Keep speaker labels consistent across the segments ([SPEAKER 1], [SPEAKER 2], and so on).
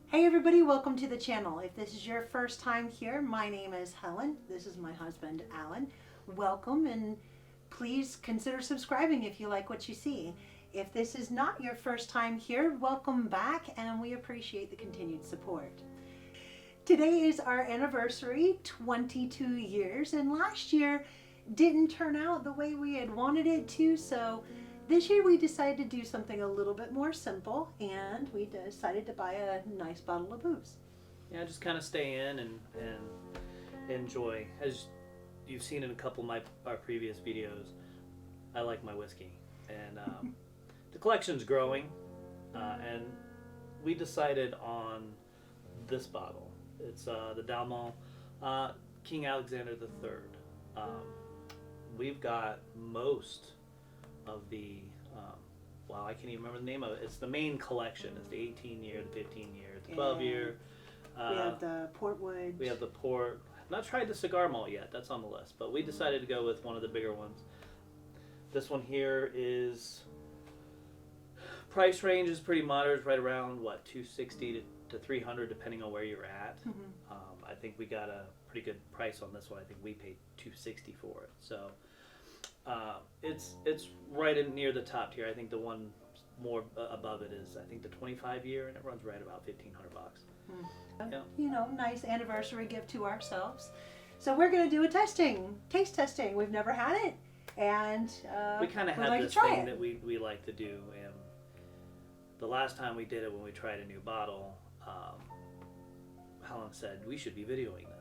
[SPEAKER 1] Hey everybody, welcome to the channel. If this is your first time here, my name is Helen. This is my husband, Alan. Welcome, and please consider subscribing if you like what you see. If this is not your first time here, welcome back, and we appreciate the continued support. Today is our anniversary, 22 years, and last year didn't turn out the way we had wanted it to, so this year we decided to do something a little bit more simple, and we decided to buy a nice bottle of booze.
[SPEAKER 2] Yeah, just kind of stay in and enjoy. As you've seen in a couple of our previous videos, I like my whiskey, and the collection's growing, and we decided on this bottle. It's the Dalmore King Alexander III. We've got most of the wow, I can't even remember the name of it. It's the main collection. It's the 18 year, the 15 year, the 12 year.
[SPEAKER 1] We have the Portwood.
[SPEAKER 2] We have the Port. I've not tried the cigar malt yet. That's on the list, but we decided to go with one of the bigger ones. This one here is price range is pretty moderate, right around what, 260 to 300 depending on where you're at. I think we got a pretty good price on this one. I think we paid 260 for it. So it's right in near the top tier. I think the one more above it is, I think, the 25 year, and it runs right about $1,500. Yeah.
[SPEAKER 1] You know, nice anniversary gift to ourselves. So we're going to do a taste testing. We've never had it, and
[SPEAKER 2] we kind of have
[SPEAKER 1] like
[SPEAKER 2] this thing that we like to do. And the last time we did it, when we tried a new bottle, Helen said we should be videoing this.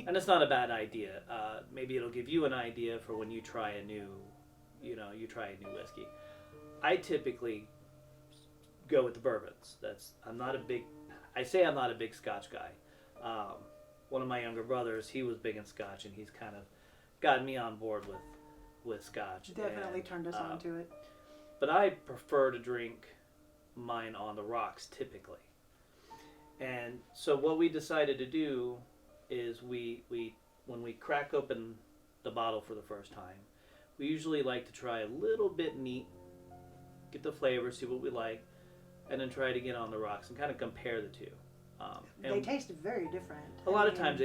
[SPEAKER 2] And it's not a bad idea. Maybe it'll give you an idea for when you try a new, you try a new whiskey. I typically go with the bourbons. I'm not a big Scotch guy. One of my younger brothers, he was big in Scotch, and he's kind of gotten me on board with Scotch.
[SPEAKER 1] Definitely turned us on to it.
[SPEAKER 2] But I prefer to drink mine on the rocks typically. And so what we decided to do is we when we crack open the bottle for the first time, we usually like to try a little bit neat, get the flavor, see what we like, and then try to get on the rocks and kind of compare the two.
[SPEAKER 1] They taste very different.
[SPEAKER 2] A lot of times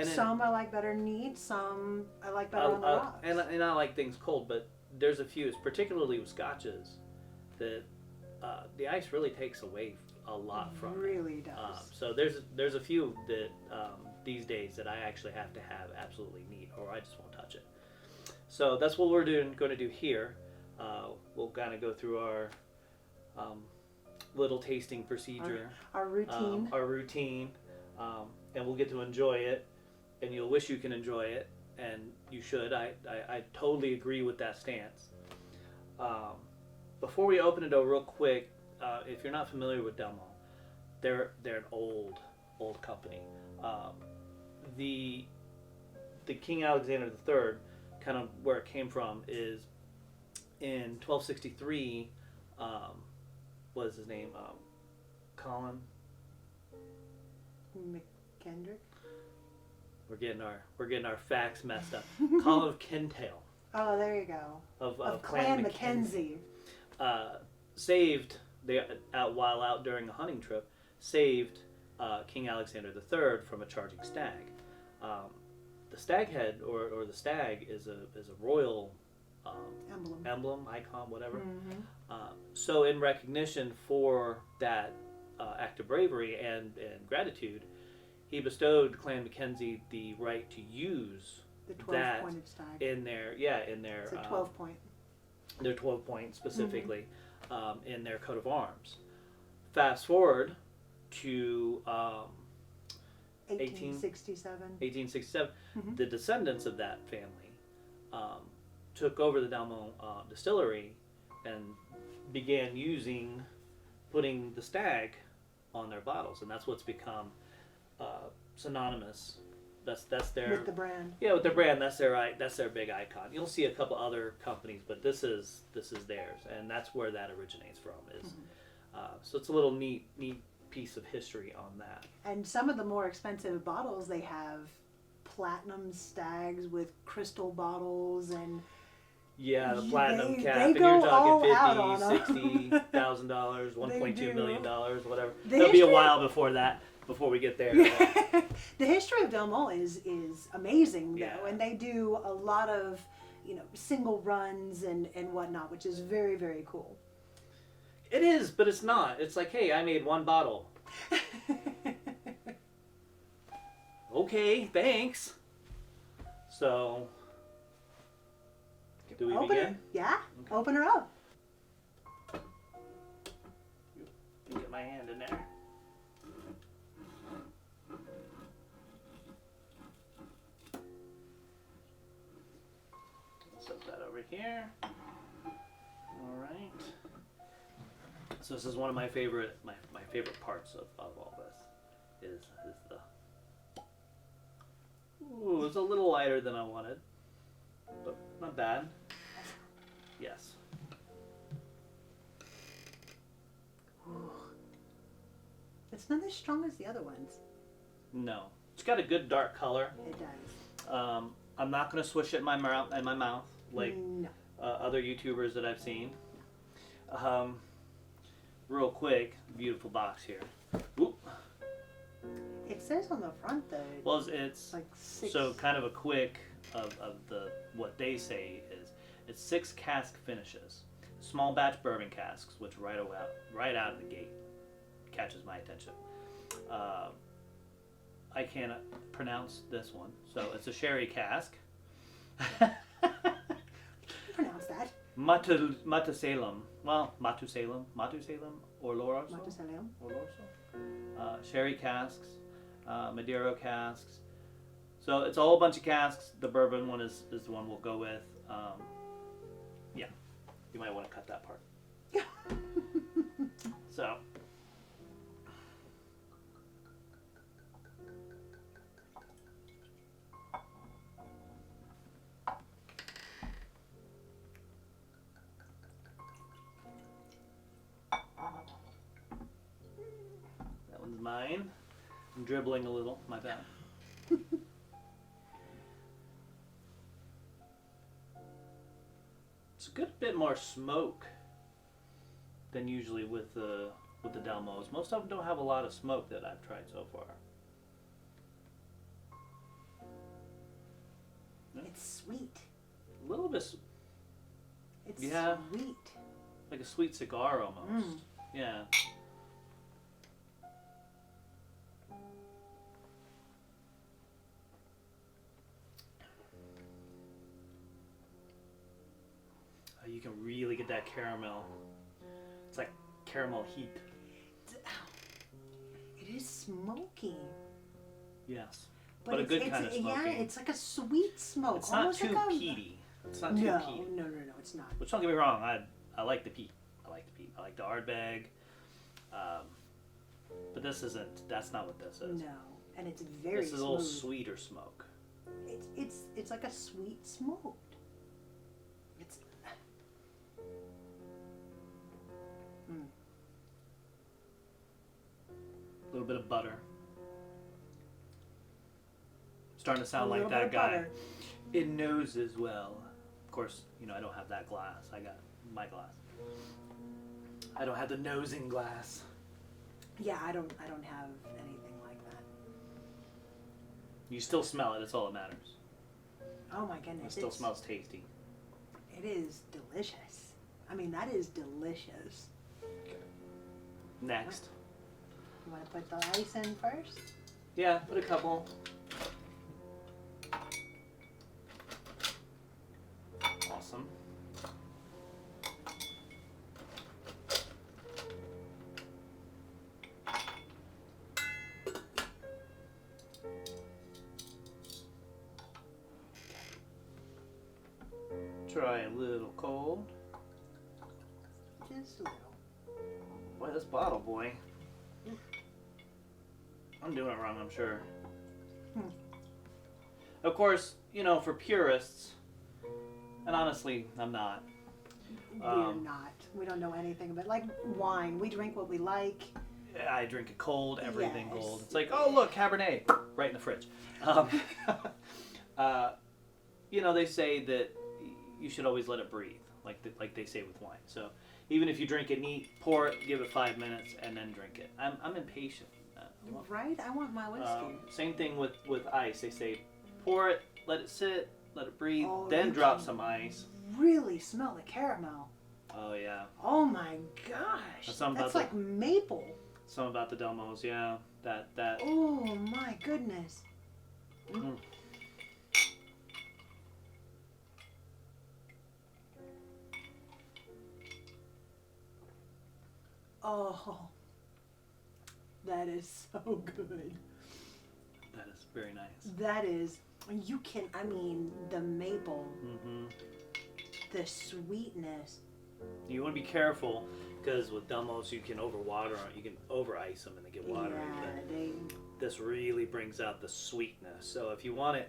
[SPEAKER 1] some I like better neat, some I like better on the rocks.
[SPEAKER 2] And I like things cold, but there's a few, particularly with scotches, that the ice really takes away a lot from it.
[SPEAKER 1] Really does.
[SPEAKER 2] So there's a few that these days that I actually have to have absolutely neat, or I just won't touch it. So that's what we're going to do here. We'll kind of go through our little tasting procedure,
[SPEAKER 1] our
[SPEAKER 2] routine, and we'll get to enjoy it, and you'll wish you can enjoy it, and you should. I totally agree with that stance. Before we open it though, real quick, if you're not familiar with Dalmore, they're an old company. The King Alexander III, kind of where it came from, is in 1263. What is his name? Colin
[SPEAKER 1] McKendrick.
[SPEAKER 2] We're getting our facts messed up. Colin of Kintail.
[SPEAKER 1] Oh, there you go.
[SPEAKER 2] Of
[SPEAKER 1] Clan Mackenzie.
[SPEAKER 2] Saved while out during a hunting trip, saved King Alexander III from a charging stag. The stag head or the stag is a royal emblem, icon, whatever. So in recognition for that act of bravery and gratitude, he bestowed Clan Mackenzie the right to use
[SPEAKER 1] the 12-pointed stag
[SPEAKER 2] in their
[SPEAKER 1] it's a 12-point.
[SPEAKER 2] Their 12-point specifically in their coat of arms. Fast forward to 1867. The descendants of that family took over the Dalmore distillery and began putting the stag on their bottles, and that's what's become synonymous. That's their
[SPEAKER 1] with the brand.
[SPEAKER 2] Yeah, with their brand. That's their big icon. You'll see a couple other companies, but this is theirs, and that's where that originates from. So it's a little neat piece of history on that.
[SPEAKER 1] And some of the more expensive bottles, they have platinum stags with crystal bottles, and
[SPEAKER 2] Yeah, the platinum cap,
[SPEAKER 1] they
[SPEAKER 2] and
[SPEAKER 1] go
[SPEAKER 2] you're
[SPEAKER 1] all out
[SPEAKER 2] talking
[SPEAKER 1] on 'em.
[SPEAKER 2] $50,000, $1.2 million, whatever.
[SPEAKER 1] The
[SPEAKER 2] It'll be a
[SPEAKER 1] history-
[SPEAKER 2] while before we get there.
[SPEAKER 1] The history of Dalmore is amazing though,
[SPEAKER 2] Yeah.
[SPEAKER 1] and they do a lot of single runs and whatnot, which is very, very cool.
[SPEAKER 2] It is, but it's not. It's like, hey, I made one bottle. Okay, thanks. So, do we
[SPEAKER 1] Open
[SPEAKER 2] begin?
[SPEAKER 1] her, yeah.
[SPEAKER 2] Okay.
[SPEAKER 1] Open her up.
[SPEAKER 2] Get my hand in there. Set that over here. All right. So this is one of my favorite favorite parts of all this is the. Ooh, it's a little lighter than I wanted, but not bad. Yes.
[SPEAKER 1] It's not as strong as the other ones.
[SPEAKER 2] No, it's got a good dark color.
[SPEAKER 1] It does.
[SPEAKER 2] I'm not gonna swish it in my mouth like
[SPEAKER 1] No.
[SPEAKER 2] other YouTubers that I've seen. Real quick, beautiful box here. Oop.
[SPEAKER 1] It says on the front though.
[SPEAKER 2] Well, it's
[SPEAKER 1] like 6.
[SPEAKER 2] so kind of a quick of the what they say is it's 6 cask finishes, small batch bourbon casks, which right out of the gate catches my attention. I can't pronounce this one, so it's a sherry cask.
[SPEAKER 1] Pronounce that.
[SPEAKER 2] Matusalem. Well, Matusalem, Oloroso.
[SPEAKER 1] Matusalem.
[SPEAKER 2] Sherry casks, Maduro casks. So it's a whole bunch of casks. The bourbon one is the one we'll go with. Yeah, you might want to cut that part. So. That one's mine. I'm dribbling a little, my bad. It's a good bit more smoke than usually with the Dalmos. Most of them don't have a lot of smoke that I've tried so far.
[SPEAKER 1] It's sweet.
[SPEAKER 2] A little bit,
[SPEAKER 1] It's
[SPEAKER 2] Yeah.
[SPEAKER 1] sweet.
[SPEAKER 2] like a sweet cigar almost.
[SPEAKER 1] Mm.
[SPEAKER 2] Yeah. You can really get that caramel. It's like caramel heat.
[SPEAKER 1] It is smoky.
[SPEAKER 2] Yes. But a
[SPEAKER 1] it's,
[SPEAKER 2] good
[SPEAKER 1] it's,
[SPEAKER 2] kind of
[SPEAKER 1] Yeah,
[SPEAKER 2] smoky.
[SPEAKER 1] it's like a sweet smoke.
[SPEAKER 2] It's not
[SPEAKER 1] almost
[SPEAKER 2] too
[SPEAKER 1] like a,
[SPEAKER 2] peaty. It's not too
[SPEAKER 1] No,
[SPEAKER 2] peaty.
[SPEAKER 1] no, it's not.
[SPEAKER 2] Which, don't get me wrong, I like the peat. I like the Ardbeg. But this isn't. That's not what this is.
[SPEAKER 1] No, and it's very
[SPEAKER 2] This is a
[SPEAKER 1] smooth.
[SPEAKER 2] little sweeter smoke.
[SPEAKER 1] It's like a sweet smoke. It's.
[SPEAKER 2] A little bit of butter. Starting to sound
[SPEAKER 1] A
[SPEAKER 2] like
[SPEAKER 1] little
[SPEAKER 2] that
[SPEAKER 1] bit of
[SPEAKER 2] guy.
[SPEAKER 1] butter.
[SPEAKER 2] It knows as well. Of course, I don't have that glass. I got my glass. I don't have the nosing glass.
[SPEAKER 1] Yeah, I don't have anything like that.
[SPEAKER 2] You still smell it. That's all that matters.
[SPEAKER 1] Oh my goodness!
[SPEAKER 2] It still smells tasty.
[SPEAKER 1] It is delicious. I mean, that is delicious.
[SPEAKER 2] Next.
[SPEAKER 1] You want to put the ice in first?
[SPEAKER 2] Yeah, put a couple. Awesome. Try a little cold.
[SPEAKER 1] Just a little.
[SPEAKER 2] Boy, this bottle, boy. I'm doing it wrong, I'm sure. Of course, for purists, and honestly, I'm not.
[SPEAKER 1] We're not. We don't know anything about like wine. We drink what we like.
[SPEAKER 2] I drink it cold, everything
[SPEAKER 1] Yes.
[SPEAKER 2] cold. It's like, oh look, Cabernet, right in the fridge. They say that you should always let it breathe, like they say with wine. So even if you drink it neat, pour it, give it 5 minutes, and then drink it. I'm impatient.
[SPEAKER 1] Right? I want my whiskey.
[SPEAKER 2] Same thing with ice. They say pour it, let it sit, let it breathe,
[SPEAKER 1] Oh,
[SPEAKER 2] then
[SPEAKER 1] you
[SPEAKER 2] drop
[SPEAKER 1] can
[SPEAKER 2] some ice.
[SPEAKER 1] Really smell the caramel.
[SPEAKER 2] Oh yeah.
[SPEAKER 1] Oh my gosh. That's like maple.
[SPEAKER 2] Something about the Dalmores, yeah. That.
[SPEAKER 1] Oh my goodness.
[SPEAKER 2] Mm.
[SPEAKER 1] Oh, that is so good.
[SPEAKER 2] That is very nice.
[SPEAKER 1] That is, I mean, the maple, the sweetness.
[SPEAKER 2] You want to be careful because with Dalmores you can you can over ice them and they get watery.
[SPEAKER 1] Yeah,
[SPEAKER 2] but this really brings out the sweetness. So if you want it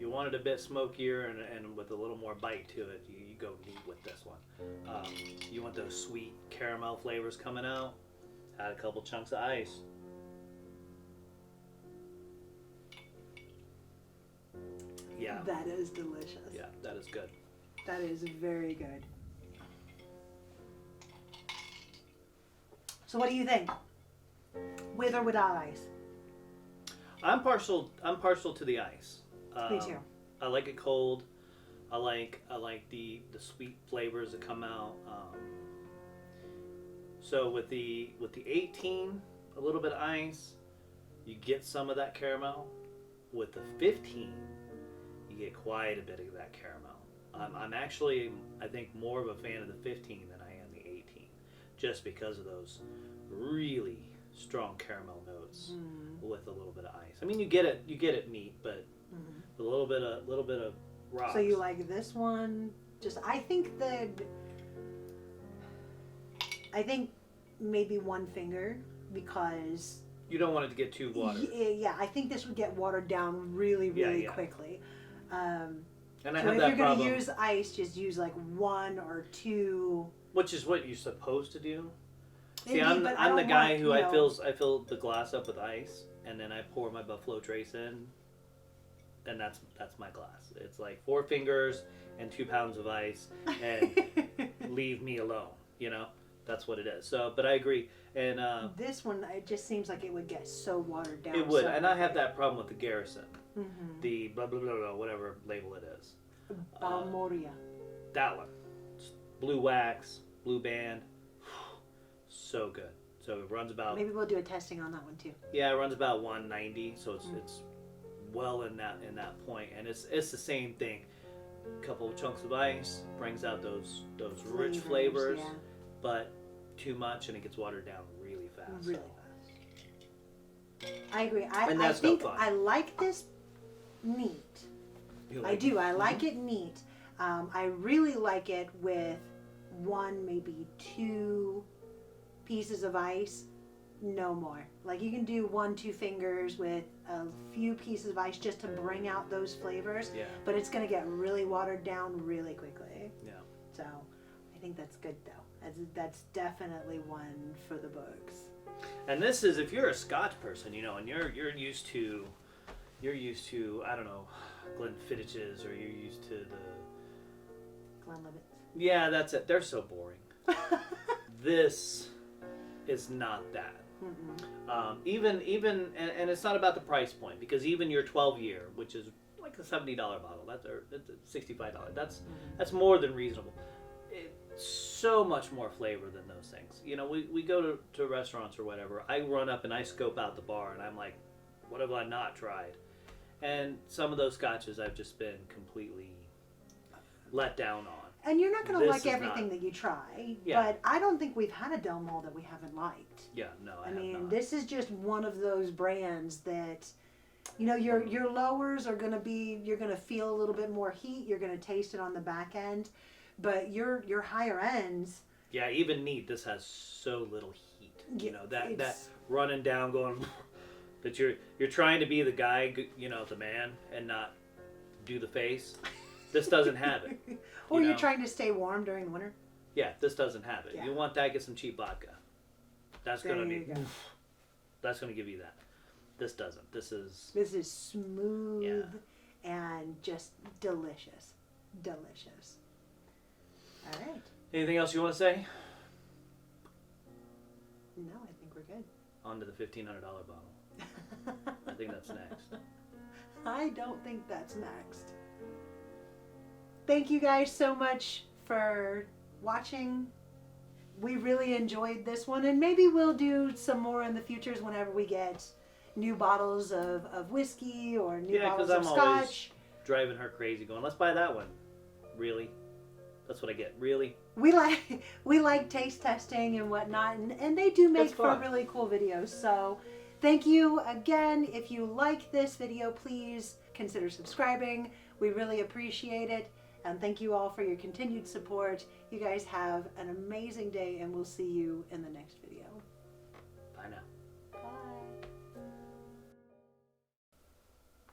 [SPEAKER 2] a bit smokier and with a little more bite to it, you go neat with this one. You want those sweet caramel flavors coming out, add a couple chunks of ice. Yeah.
[SPEAKER 1] That is delicious.
[SPEAKER 2] Yeah, that is good.
[SPEAKER 1] That is very good. So what do you think? With or without ice?
[SPEAKER 2] I'm partial to the ice.
[SPEAKER 1] Me too.
[SPEAKER 2] I like it cold. I like the sweet flavors that come out. So with the 18, a little bit of ice, you get some of that caramel. With the 15, you get quite a bit of that caramel. I'm actually, I think, more of a fan of the 15 than I am the 18, just because of those really strong caramel notes with a little bit of ice. I mean, you get it neat, but a little bit of rocks.
[SPEAKER 1] So you like this one? I think maybe one finger, because
[SPEAKER 2] you don't want it to get too watered.
[SPEAKER 1] Yeah, I think this would get watered down really quickly.
[SPEAKER 2] And I
[SPEAKER 1] so
[SPEAKER 2] have
[SPEAKER 1] if
[SPEAKER 2] that
[SPEAKER 1] you're
[SPEAKER 2] problem.
[SPEAKER 1] going to use ice, just use like 1 or 2.
[SPEAKER 2] Which is what you're supposed to do. See,
[SPEAKER 1] Indeed,
[SPEAKER 2] I'm the guy who I fill the glass up with ice, and then I pour my Buffalo Trace in, and that's my glass. It's like 4 fingers and 2 pounds of ice, and leave me alone. You know, that's what it is. So, but I agree. And
[SPEAKER 1] this one, it just seems like it would get so watered down.
[SPEAKER 2] It would,
[SPEAKER 1] so
[SPEAKER 2] and I have that problem with the Garrison,
[SPEAKER 1] Mm-hmm.
[SPEAKER 2] the blah blah blah blah whatever label it is.
[SPEAKER 1] Balmoria.
[SPEAKER 2] That one, blue wax, blue band, so good. So it runs about.
[SPEAKER 1] Maybe we'll do a testing on that one too.
[SPEAKER 2] Yeah, it runs about 190, so it's well in that point, and it's the same thing. A couple of chunks of ice brings out those rich flavors,
[SPEAKER 1] yeah.
[SPEAKER 2] But too much and it gets watered down really fast.
[SPEAKER 1] Really fast. I agree. I think I like this neat. I do. I like it neat. I really like it with 1, maybe 2 pieces of ice. No more. Like you can do 1, 2 fingers with a few pieces of ice just to bring out those flavors.
[SPEAKER 2] Yeah.
[SPEAKER 1] But it's going to get really watered down really quickly.
[SPEAKER 2] Yeah.
[SPEAKER 1] So I think that's good though. That's definitely one for the books.
[SPEAKER 2] And this is, if you're a Scotch person, you know, and you're used to I don't know, Glenfiddich's, or you're used to the
[SPEAKER 1] Glenlivet's.
[SPEAKER 2] Yeah, that's it. They're so boring. This is not that. Even and it's not about the price point, because even your 12-year, which is like a $70 bottle, that's $65. That's more than reasonable. It's so much more flavor than those things. You know, we go to restaurants or whatever. I run up and I scope out the bar and I'm like, what have I not tried? And some of those scotches I've just been completely let down on.
[SPEAKER 1] And you're not going to like everything that you try,
[SPEAKER 2] Yeah.
[SPEAKER 1] but I don't think we've had a Dalmore that we haven't liked.
[SPEAKER 2] Yeah, no, I
[SPEAKER 1] I
[SPEAKER 2] have
[SPEAKER 1] mean,
[SPEAKER 2] not.
[SPEAKER 1] this is just one of those brands that, you know, your lowers are going to be, you're going to feel a little bit more heat, you're going to taste it on the back end, but your higher ends.
[SPEAKER 2] Yeah, even neat, this has so little heat. You know, that running down going, that you're trying to be the guy, you know, the man, and not do the face. This doesn't have it.
[SPEAKER 1] Or you're trying to stay warm during the winter.
[SPEAKER 2] Yeah, this doesn't have it.
[SPEAKER 1] Yeah.
[SPEAKER 2] You want that, get some cheap vodka. That's
[SPEAKER 1] There
[SPEAKER 2] gonna
[SPEAKER 1] you go.
[SPEAKER 2] That's gonna give you that. This doesn't. This is
[SPEAKER 1] smooth and just delicious. delicious. All right.
[SPEAKER 2] Anything else you want to say?
[SPEAKER 1] No, I think we're good.
[SPEAKER 2] On to the $1,500 bottle. I think that's next.
[SPEAKER 1] I don't think that's next. Thank you guys so much for watching. We really enjoyed this one, and maybe we'll do some more in the futures whenever we get new bottles of whiskey or new bottles of
[SPEAKER 2] I'm
[SPEAKER 1] scotch.
[SPEAKER 2] always driving her crazy going, let's buy that one. Really? That's what I get. Really?
[SPEAKER 1] We like taste testing and whatnot, and they do make
[SPEAKER 2] That's
[SPEAKER 1] for
[SPEAKER 2] fun.
[SPEAKER 1] really cool videos. So thank you again. If you like this video, please consider subscribing. We really appreciate it. And thank you all for your continued support. You guys have an amazing day, and we'll see you in the next video.